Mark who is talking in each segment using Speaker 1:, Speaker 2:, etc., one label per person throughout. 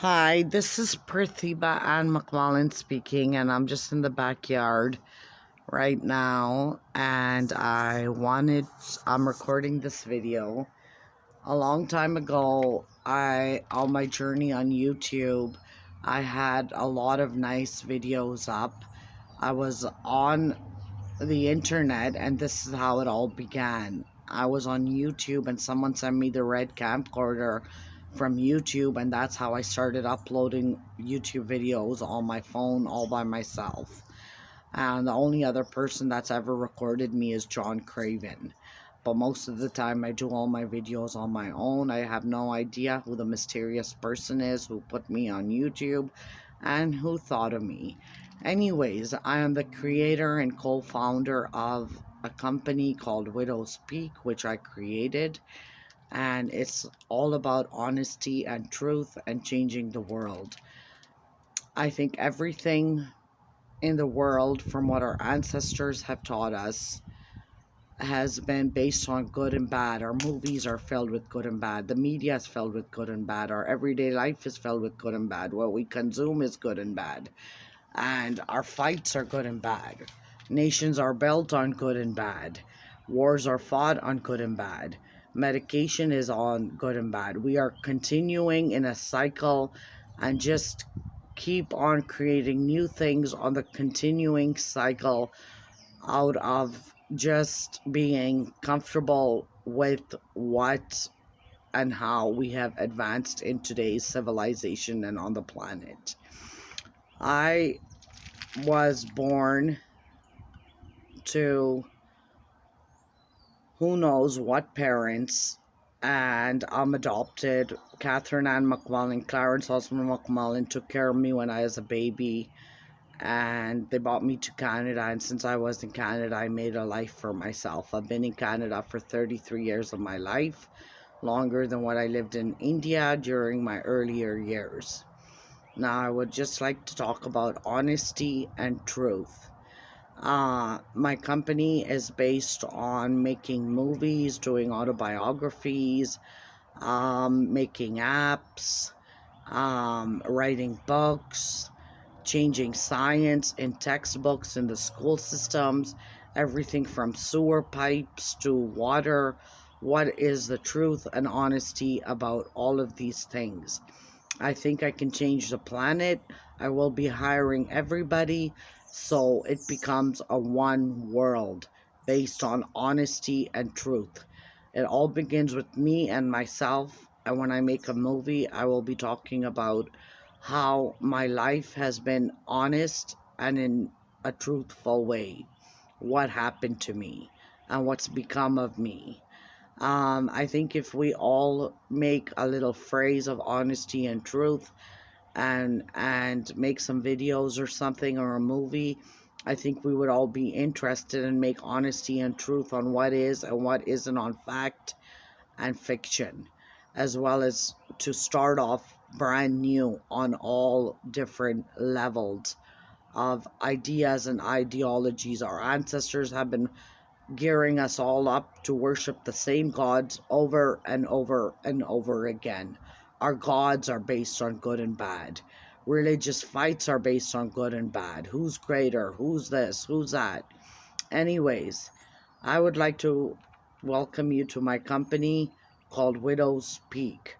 Speaker 1: Hi, this is Pratibha Mcmullen speaking, and I'm just in the backyard right now. And I'm recording this video. A long time ago, on my journey on YouTube, I had a lot of nice videos up. I was on the internet, and this is how it all began. I was on YouTube, and someone sent me the red camcorder from YouTube, and that's how I started uploading YouTube videos on my phone all by myself. And the only other person that's ever recorded me is John Craven. But most of the time, I do all my videos on my own. I have no idea who the mysterious person is who put me on YouTube and who thought of me. Anyways, I am the creator and co-founder of a company called Widow's Peak, which I created, and it's all about honesty and truth and changing the world. I think everything in the world, from what our ancestors have taught us, has been based on good and bad. Our movies are filled with good and bad. The media is filled with good and bad. Our everyday life is filled with good and bad. What we consume is good and bad. And our fights are good and bad. Nations are built on good and bad. Wars are fought on good and bad. Medication is on good and bad. We are continuing in a cycle and just keep on creating new things on the continuing cycle out of just being comfortable with what and how we have advanced in today's civilization and on the planet. I was born to who knows what parents, and I'm adopted. Catherine Ann McMullen, Clarence Osmond McMullen took care of me when I was a baby, and they brought me to Canada. And since I was in Canada, I made a life for myself. I've been in Canada for 33 years of my life, longer than what I lived in India during my earlier years. Now, I would just like to talk about honesty and truth. My company is based on making movies, doing autobiographies, making apps, writing books, changing science in textbooks in the school systems, everything from sewer pipes to water. What is the truth and honesty about all of these things? I think I can change the planet. I will be hiring everybody so it becomes a one world based on honesty and truth. It all begins with me and myself. And when I make a movie, I will be talking about how my life has been honest and in a truthful way. What happened to me and what's become of me. I think if we all make a little phrase of honesty and truth and make some videos or something or a movie, I think we would all be interested in make honesty and truth on what is and what isn't on fact and fiction, as well as to start off brand new on all different levels of ideas and ideologies. Our ancestors have been gearing us all up to worship the same gods over and over and over again. Our gods are based on good and bad. Religious fights are based on good and bad. Who's greater? Who's this? Who's that? Anyways, I would like to welcome you to my company called Widow's Peak,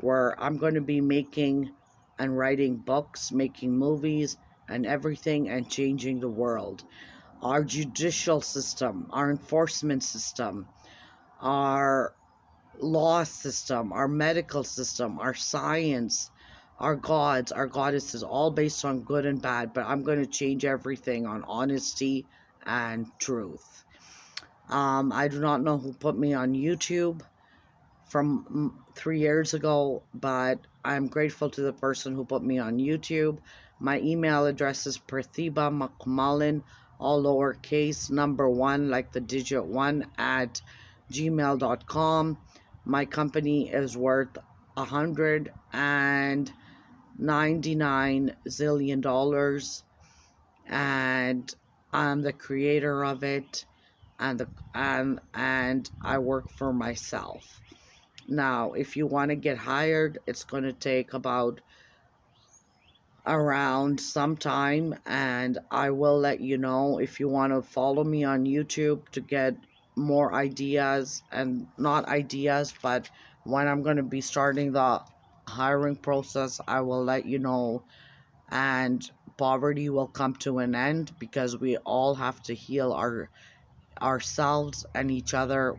Speaker 1: where I'm going to be making and writing books, making movies, and everything and changing the world. Our judicial system, our enforcement system, our law system, our medical system, our science, our gods, our goddesses, all based on good and bad. But I'm going to change everything on honesty and truth. I do not know who put me on YouTube from 3 years ago, but I'm grateful to the person who put me on YouTube. My email address is Pratibha Mcmullen, all lowercase, number one, like the digit one, at gmail.com. My company is worth $199 zillion, and I'm the creator of it, and I work for myself. Now, if you want to get hired, it's going to take about around sometime, and I will let you know. If you want to follow me on YouTube to get more ideas, and not ideas, but when I'm going to be starting the hiring process, I will let you know. And poverty will come to an end, because we all have to heal ourselves and each other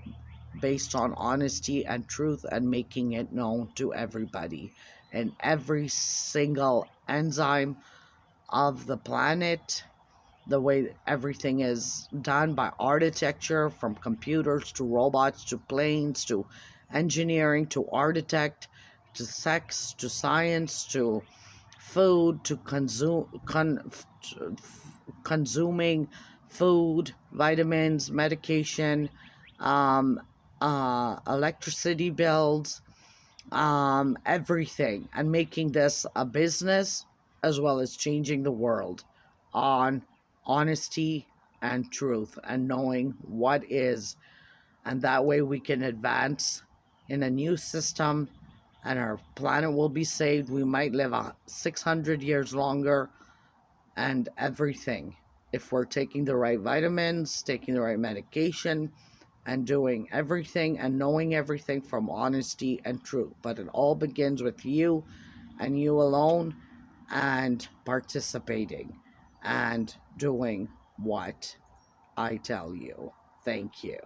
Speaker 1: based on honesty and truth, and making it known to everybody, and every single enzyme of the planet, the way everything is done by architecture, from computers to robots to planes to engineering to architect to sex to science to food to consuming food, vitamins, medication, um, electricity bills, everything, and making this a business, as well as changing the world on honesty and truth, and knowing what is. And that way we can advance in a new system, and our planet will be saved. We might live 600 years longer, and everything, if we're taking the right vitamins, taking the right medication, and doing everything and knowing everything from honesty and truth. But it all begins with you, and you alone, and participating and doing what I tell you. Thank you.